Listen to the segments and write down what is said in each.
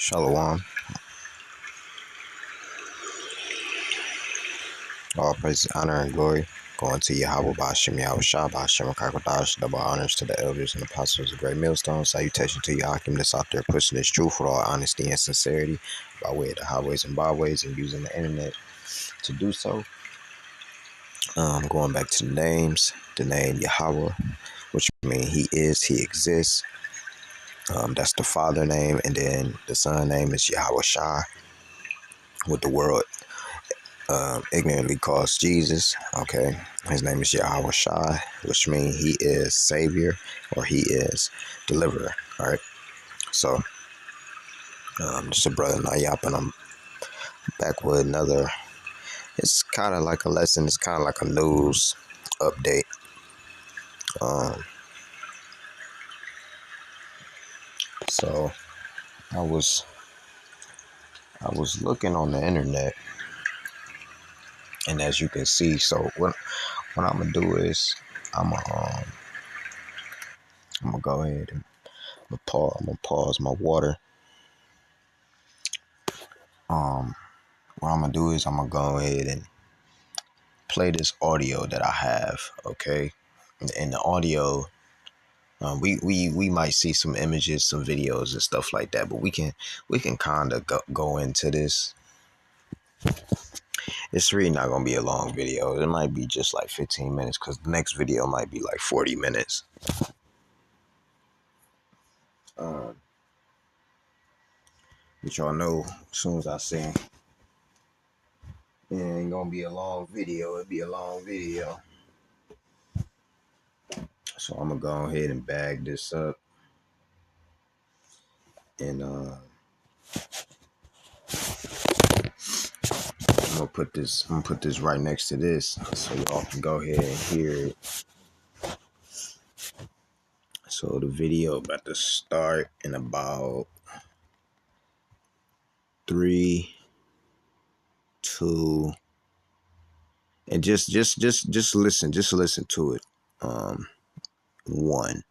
Shalom. All praise, honor, and glory going to Yahweh Bashim Yahweh Shah Bashim Kakadash. Double honors to the elders and apostles of Great Millstone. Salutation to Yahakim that's out there pushing this truth with all honesty and sincerity by way of the highways and byways and using the internet to do so. Going back to the names, the name Yahweh, which means he is, he exists. That's the father name, and then the son name is Yahweh Shah, with the world ignorantly calls Jesus. Okay, his name is Yahweh Shai, which means he is Savior or he is Deliverer. All right, so just a brother Nayap, and I'm back with another. It's kind of like a lesson. It's kind of like a news update. So I was looking on the internet, and as you can see, so what I'm gonna do is I'm gonna go ahead and I'm gonna pause my water. What I'm gonna do is I'm gonna go ahead and play this audio that I have. Okay, in the audio, we might see some images, some videos, and stuff like that, but we can kind of go into this. It's really not gonna be a long video. It might be just like 15 minutes because the next video might be like 40 minutes. But y'all know, as soon as I say it ain't gonna be a long video, it'll be a long video. So I'm gonna go ahead and bag this up, and I'm gonna put this right next to this so y'all can go ahead and hear it. So the video about to start in about 3, 2, and just listen. Just listen to it. 1.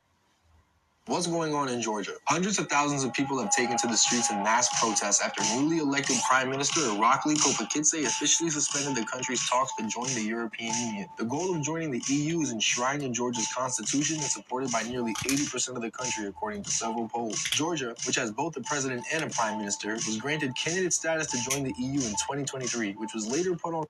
What's going on in Georgia? Hundreds of thousands of people have taken to the streets in mass protests after newly elected Prime Minister Irakli Caucus officially suspended the country's talks to join the European Union. The goal of joining the EU is enshrined in Georgia's constitution and supported by nearly 80% of the country, according to several polls. Georgia, which has both a president and a prime minister, was granted candidate status to join the EU in 2023, which was later put on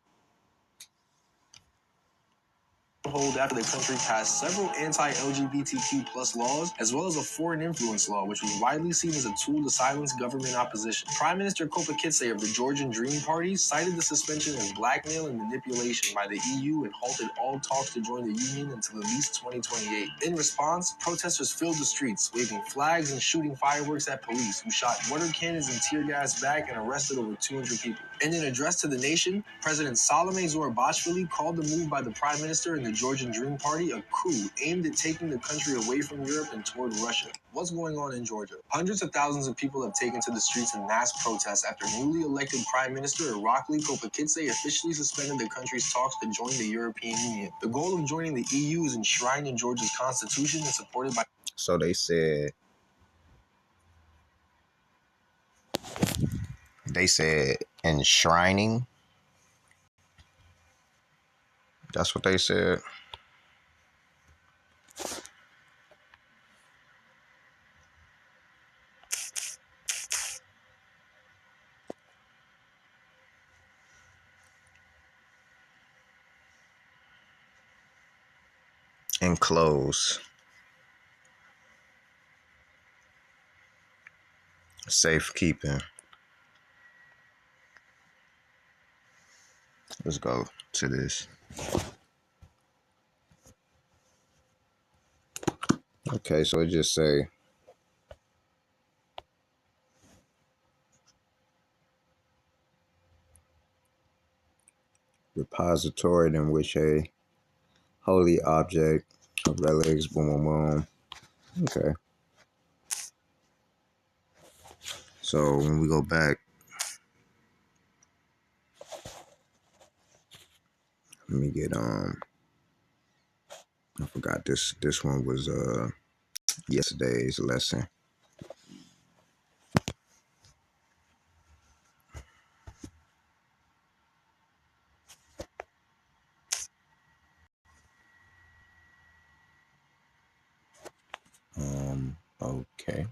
hold after the country passed several anti-LGBTQ plus laws, as well as a foreign influence law, which was widely seen as a tool to silence government opposition. Prime Minister Caucus of the Georgian Dream Party cited the suspension as blackmail and manipulation by the EU and halted all talks to join the union until at least 2028. In response, protesters filled the streets, waving flags and shooting fireworks at police, who shot water cannons and tear gas back and arrested over 200 people. In an address to the nation, President Salome Zurabishvili called the move by the Prime Minister and the Georgian Dream Party a coup aimed at taking the country away from Europe and toward Russia. What's going on in Georgia? Hundreds of thousands of people have taken to the streets in mass protests after newly elected Prime Minister Irakli Caucus officially suspended the country's talks to join the European Union. The goal of joining the EU is enshrined in Georgia's constitution and supported by... So they said enshrining. That's what they said. Enclose. Safekeeping. Let's go to this. Okay, so it just say repository in which a holy object of relics, boom, boom, boom. Okay. So when we go back, let me get I forgot this one was yesterday's lesson. Okay.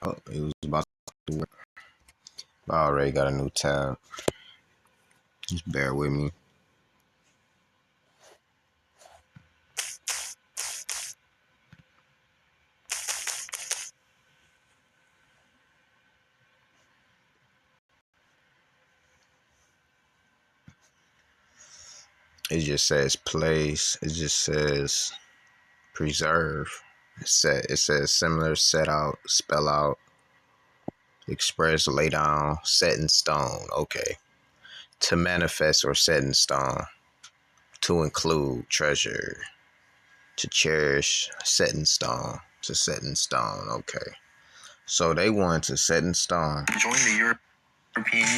Oh, it was about to work. I already got a new tab. Just bear with me. It just says place. It just says preserve. It says similar, set out, spell out, express, lay down, set in stone. Okay. To manifest or set in stone. To include, treasure. To cherish, set in stone. To set in stone. Okay. So they want to set in stone. Join the European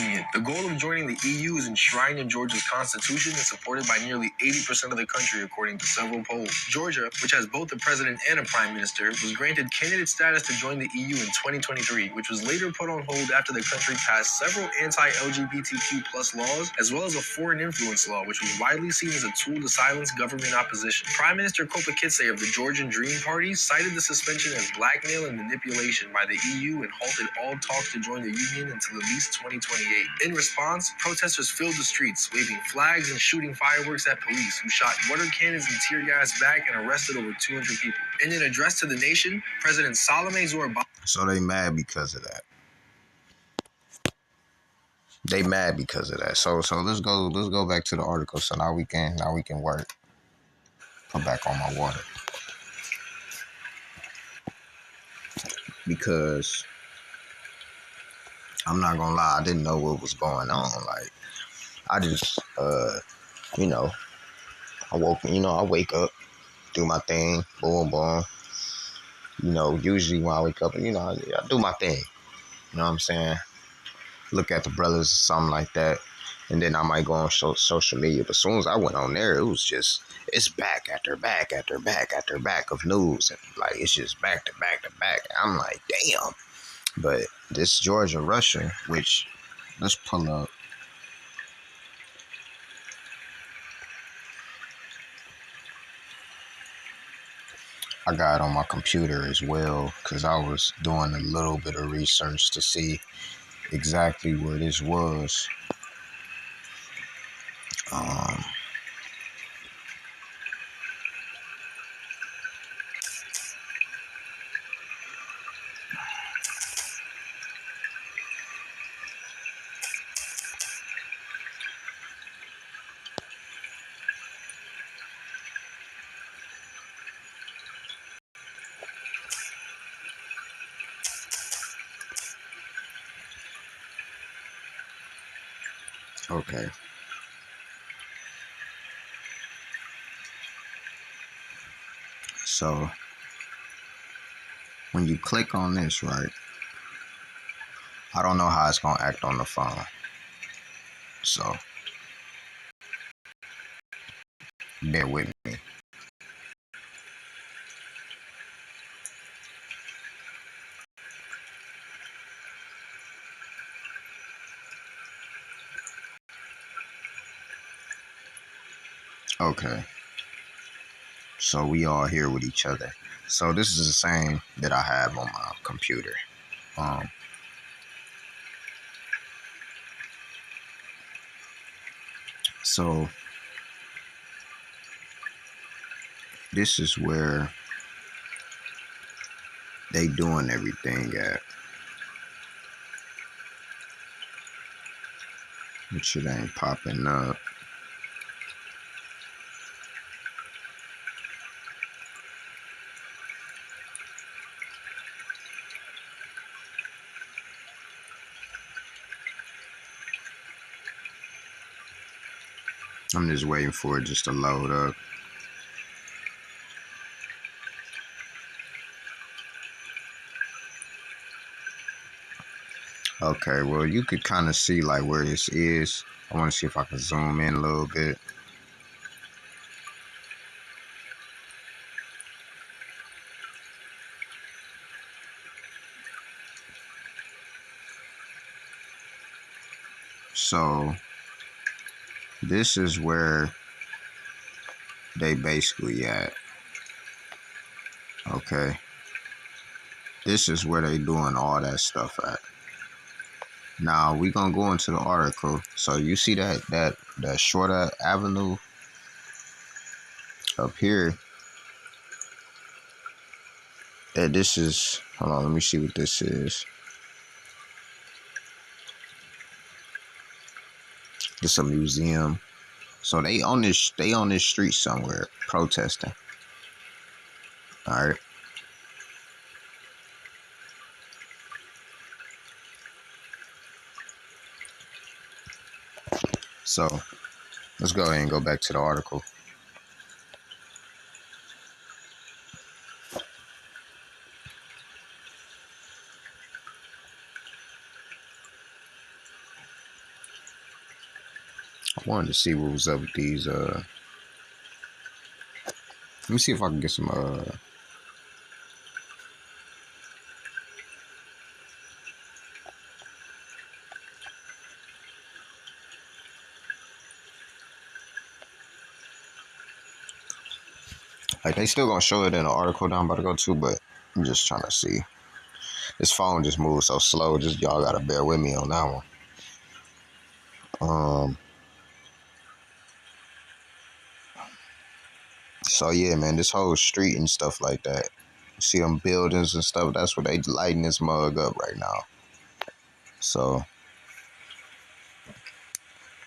Union. The goal of joining the EU is enshrined in Georgia's constitution and supported by nearly 80% of the country, according to several polls. Georgia, which has both a president and a prime minister, was granted candidate status to join the EU in 2023, which was later put on hold after the country passed several anti-LGBTQ plus laws, as well as a foreign influence law, which was widely seen as a tool to silence government opposition. Prime Minister Caucus of the Georgian Dream Party cited the suspension as blackmail and manipulation by the EU and halted all talks to join the union until at least 2028. In response, protesters filled the streets, waving flags and shooting fireworks at police, who shot water cannons and tear gas back and arrested over 200 people. In an address to the nation, President Salome Zorbal. So they mad because of that. They mad because of that. So let's go back to the article. So now we can work. Put back on my water. Because I'm not gonna lie, I didn't know what was going on. Like I just you know, I wake up, do my thing, boom boom. Usually when I wake up, I do my thing. You know what I'm saying? Look at the brothers or something like that. And then I might go on social media. But as soon as I went on there, it's back after back after back after back of news. And like, it's just back to back to back. I'm like, damn. But this Georgia Russia, which, let's pull up. I got it on my computer as well because I was doing a little bit of research to see exactly where this was. Um, okay. So when you click on this, right, I don't know how it's going to act on the phone. So bear with me. Okay. So we all here with each other. So this is the same that I have on my computer. Um, so this is where they doing everything at. Which it ain't popping up. I'm just waiting for it just to load up. Okay, well, you could kind of see like where this is. I want to see if I can zoom in a little bit. So this is where they basically at. Okay. This is where they doing all that stuff at. Now we gonna go into the article. So you see that shorter avenue up here. That this is. Hold on, let me see what this is. This a museum. So they on this street somewhere protesting. All right. So let's go ahead and go back to the article. I wanted to see what was up with these. Let me see if I can get some. Like they still gonna show it in the article that I'm about to go to, but I'm just trying to see. This phone just moves so slow. Just y'all gotta bear with me on that one. So yeah, man, this whole street and stuff like that. You see them buildings and stuff. That's what they lighting this mug up right now. So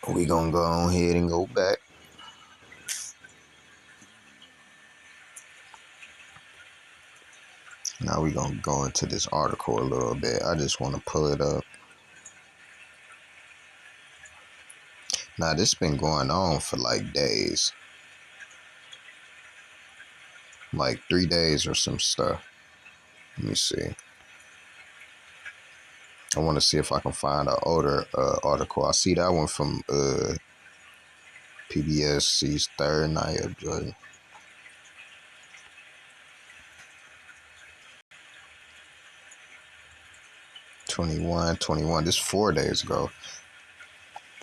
we gonna go on ahead and go back. Now we gonna go into this article a little bit. I just want to pull it up. Now this been going on for like days, like 3 days or some stuff. Let me see. I want to see if I can find an older article. I see that one from PBSC's third night of Jordan. 21. This 4 days ago.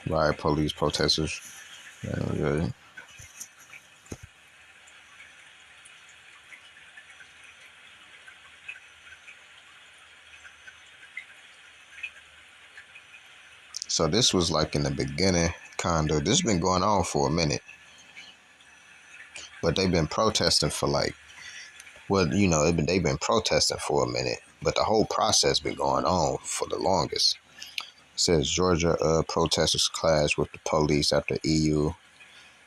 Riot police protesters. So this was like in the beginning, kind of. This has been going on for a minute. But they've been protesting for like, well, you know, they've been protesting for a minute. But the whole process been going on for the longest. It says Georgia protesters clash with the police after EU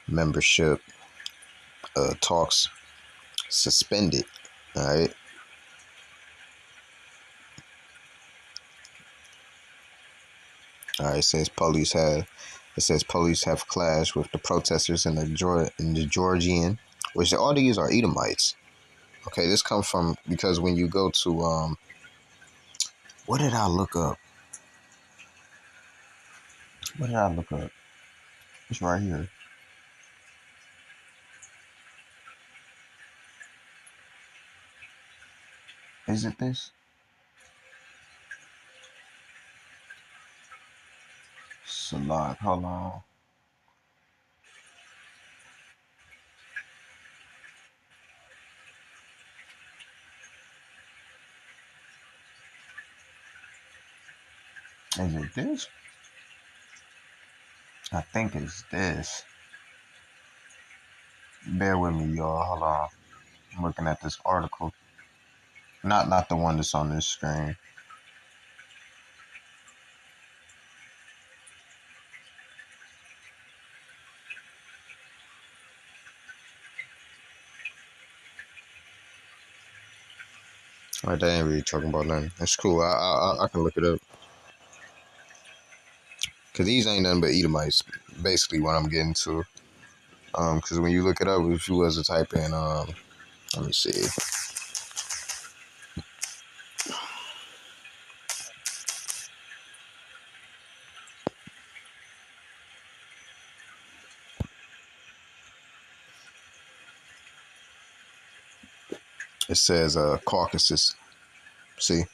membership talks suspended. All right. All right. It says police have clashed with the protesters in the Georgian, which all these are Edomites. Okay, this comes from because when you go to what did I look up? What did I look up? It's right here. Is it this? Salak, hold on. Is it this? I think it's this. Bear with me, y'all. Hold on. I'm looking at this article. Not the one that's on this screen. All right, they ain't really talking about nothing. It's cool. I can look it up. Cause these ain't nothing but Edomites. Basically, what I'm getting to. Cause when you look it up, if you was to type in, let me see. It says Caucasus. See,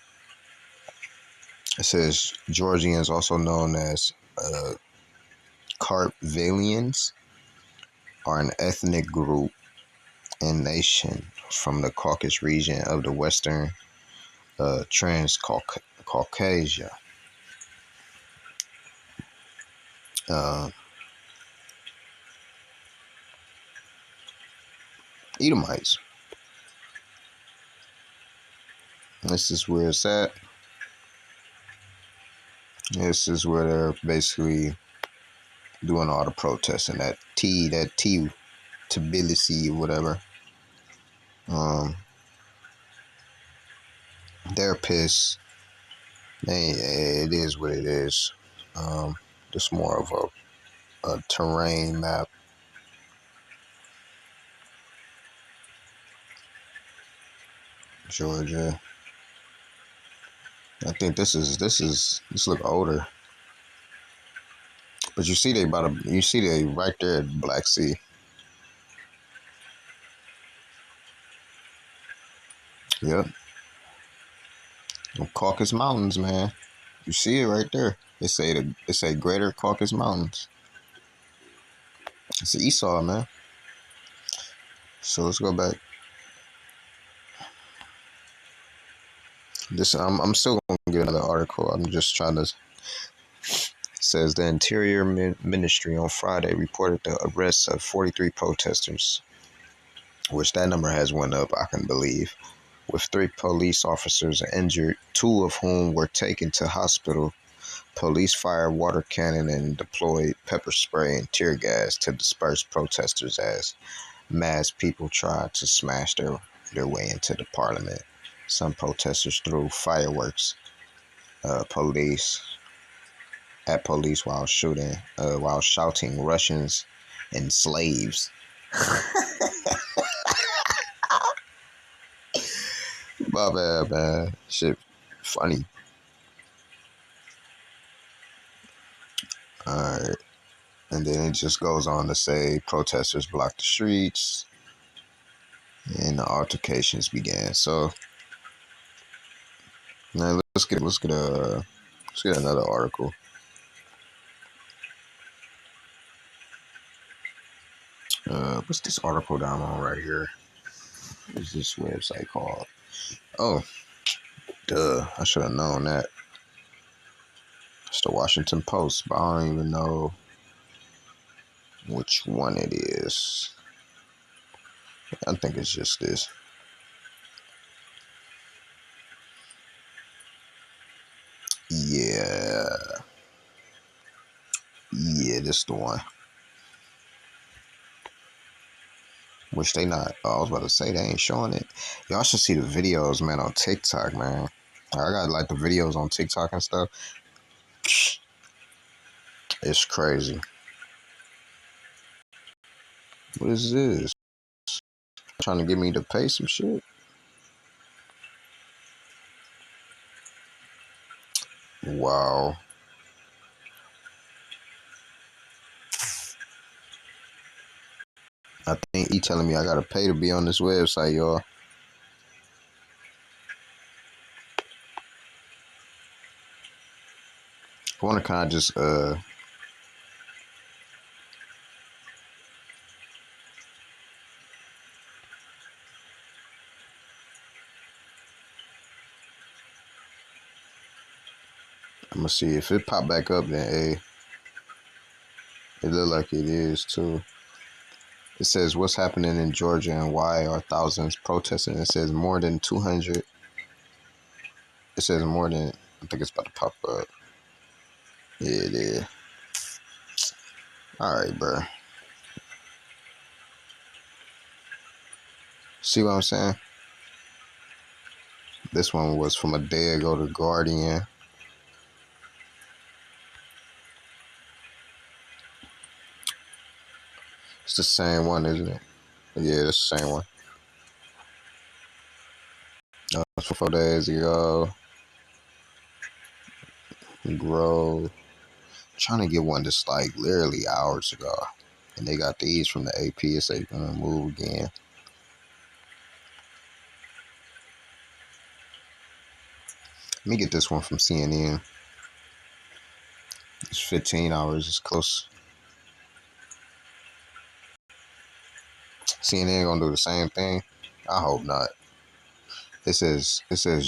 it says Georgians, also known as Carpathians, are an ethnic group and nation from the Caucasus region of the Western Transcaucasia. Uh, Edomites. This is where it's at. This is where they're basically doing all the protesting. That Tbilisi, whatever. Um, they're pissed. It is what it is. Just more of a terrain map. Georgia. I think this look older. But you see they right there at Black Sea. Yep. The Caucasus Mountains, man. You see it right there. They say Greater Caucasus Mountains. It's Esau, man. So let's go back. I'm still gonna get another article. I'm just trying to. It says the Interior Ministry on Friday reported the arrests of 43 protesters, which that number has went up, I can believe, with 3 police officers injured, 2 of whom were taken to hospital. Police fired water cannon and deployed pepper spray and tear gas to disperse protesters as mass people tried to smash their way into the parliament. Some protesters threw fireworks police while shouting Russians and slaves. My bad, man. Shit, funny. All right. And then it just goes on to say protesters blocked the streets and the altercations began. So now let's get another article. What's this article that I'm on right here? What is this website called? Oh, duh. I should have known that. It's the Washington Post, but I don't even know which one it is. I think it's just this. Yeah. Yeah, this the one. Which they not. I was about to say they ain't showing it. Y'all should see the videos, man, on TikTok, man. I got like the videos on TikTok and stuff. It's crazy. What is this? Trying to get me to pay some shit? Wow. I think he telling me I gotta pay to be on this website, y'all. I wanna kinda just I'm gonna see if it pop back up. Then it look like it is too. It says what's happening in Georgia and why are thousands protesting. It says more than 200. It says more than. I think it's about to pop up. Yeah, it is. All right, bro. See what I'm saying? This one was from a day ago. The Guardian. It's the same one, isn't it? Yeah, it's the same one. It's 4 days ago. Grow. Trying to get one that's like literally hours ago. And they got these from the AP. It's like gonna move again. Let me get this one from CNN. It's 15 hours. It's close. CNN gonna do the same thing? I hope not. It says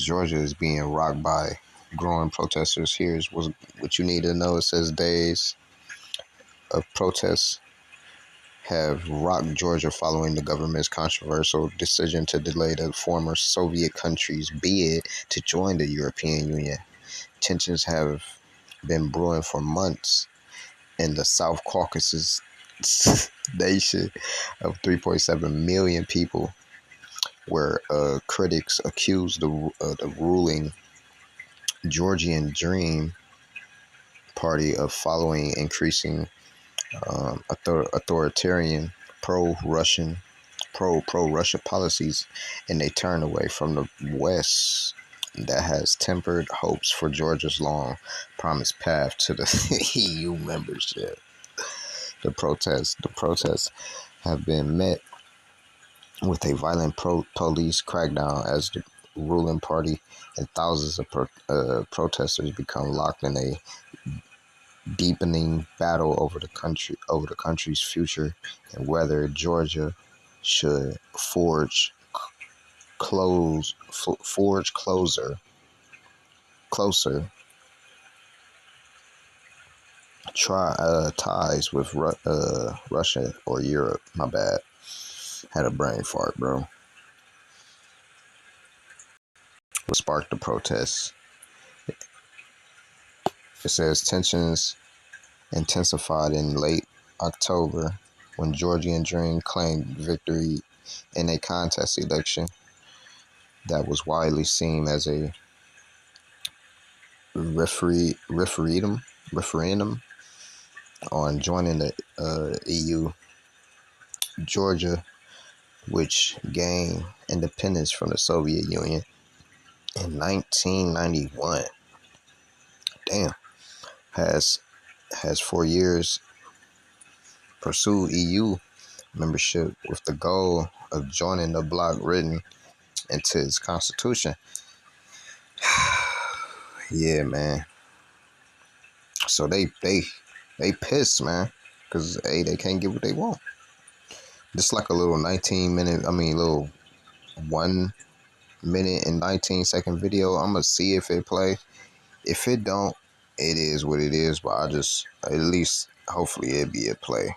Georgia is being rocked by growing protesters. Here's what you need to know. It says days of protests have rocked Georgia following the government's controversial decision to delay the former Soviet country's bid to join the European Union. Tensions have been brewing for months in the South Caucasus nation of 3.7 million people, where critics accuse the ruling Georgian Dream Party of following increasing authoritarian pro-Russian pro-Russia policies, and they turn away from the West that has tempered hopes for Georgia's long promised path to the EU membership. The protests have been met with a violent police crackdown as the ruling party and thousands of protesters become locked in a deepening battle over the country's future and whether Georgia should forge closer ties with Russia or Europe. My bad. Had a brain fart, bro. What sparked the protests? It says tensions intensified in late October when Georgian Dream claimed victory in a contest election that was widely seen as a referendum on joining the EU. Georgia, which gained independence from the Soviet Union in 1991, has 4 years pursued EU membership with the goal of joining the bloc written into its constitution. Yeah, man. So they pissed, man, because they can't get what they want. Just like a little 1 minute and 19-second video. I'm gonna see if it play. If it don't, it is what it is. But at least hopefully it be a play.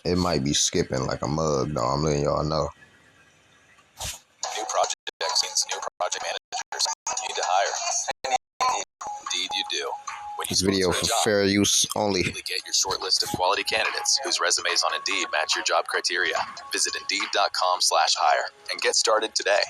It might be skipping like a mug, though. I'm letting y'all know. New project means new project managers. You need to hire. Indeed, you do. When This video for fair use only. Get your short list of quality candidates whose resumes on Indeed match your job criteria. Visit Indeed.com/hire and get started today.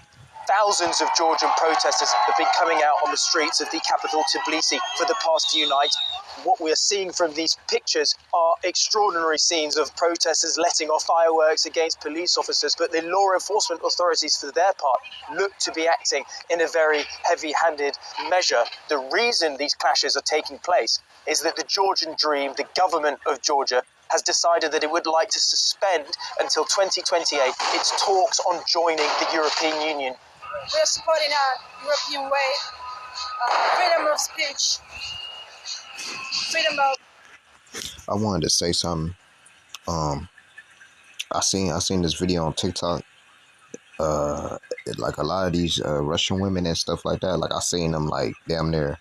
Thousands of Georgian protesters have been coming out on the streets of the capital Tbilisi for the past few nights. What we are seeing from these pictures are extraordinary scenes of protesters letting off fireworks against police officers, but the law enforcement authorities, for their part, look to be acting in a very heavy-handed measure. The reason these clashes are taking place is that the Georgian Dream, the government of Georgia, has decided that it would like to suspend until 2028 its talks on joining the European Union. We are supporting our European way, freedom of speech, freedom of... I wanted to say something. I seen this video on TikTok. Like a lot of these Russian women and stuff like that. Like I seen them like damn near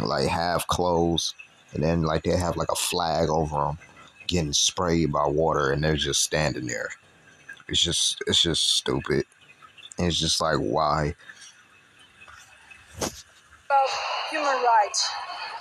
like half clothes, and then like they have like a flag over them, getting sprayed by water, and they're just standing there. It's just stupid. And it's just like why? Of human rights.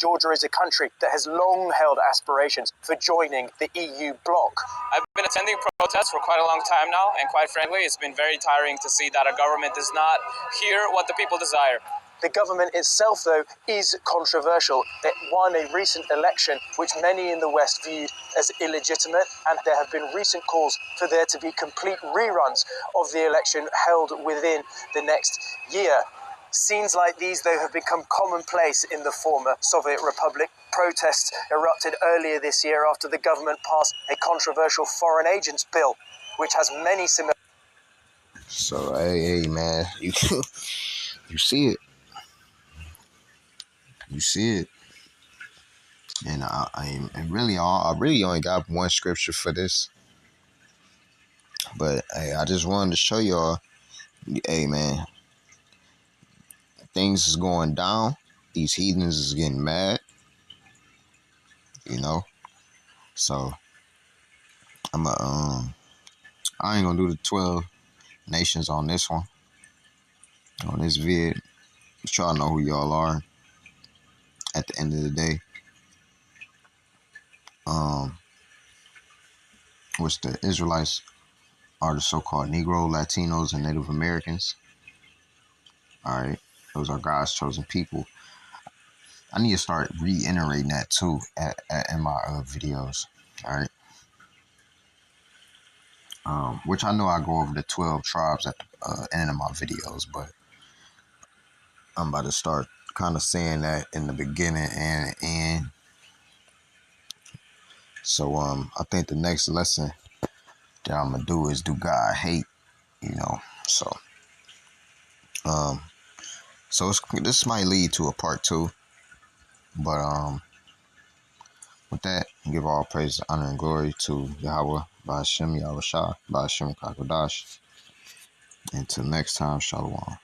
Georgia is a country that has long held aspirations for joining the EU bloc. I've been attending protests for quite a long time now, and quite frankly, it's been very tiring to see that our government does not hear what the people desire. The government itself, though, is controversial. It won a recent election which many in the West viewed as illegitimate, and there have been recent calls for there to be complete reruns of the election held within the next year. Scenes like these, though, have become commonplace in the former Soviet Republic. Protests erupted earlier this year after the government passed a controversial foreign agents bill, which has many similar... So hey man, you see it. You see it. And I really only got one scripture for this, but hey, I just wanted to show y'all, hey man, things is going down. These heathens is getting mad, you know. So I ain't gonna do the 12 nations on this one, on this vid. But y'all know who y'all are. At the end of the day, which the Israelites are the so-called Negro, Latinos, and Native Americans. All right, those are God's chosen people. I need to start reiterating that too in my videos. All right, which I know I go over the 12 tribes at the end of my videos, but I'm about to start kind of saying that in the beginning and end. So I think the next lesson that I'm gonna do is, do God hate? You know, so um this might lead to a part 2, but with that, give all praise, honor, and glory to Yahweh, Ba'ashem, Yahweh Shah, Ba'ashem Kakadash. Until next time, Shalom.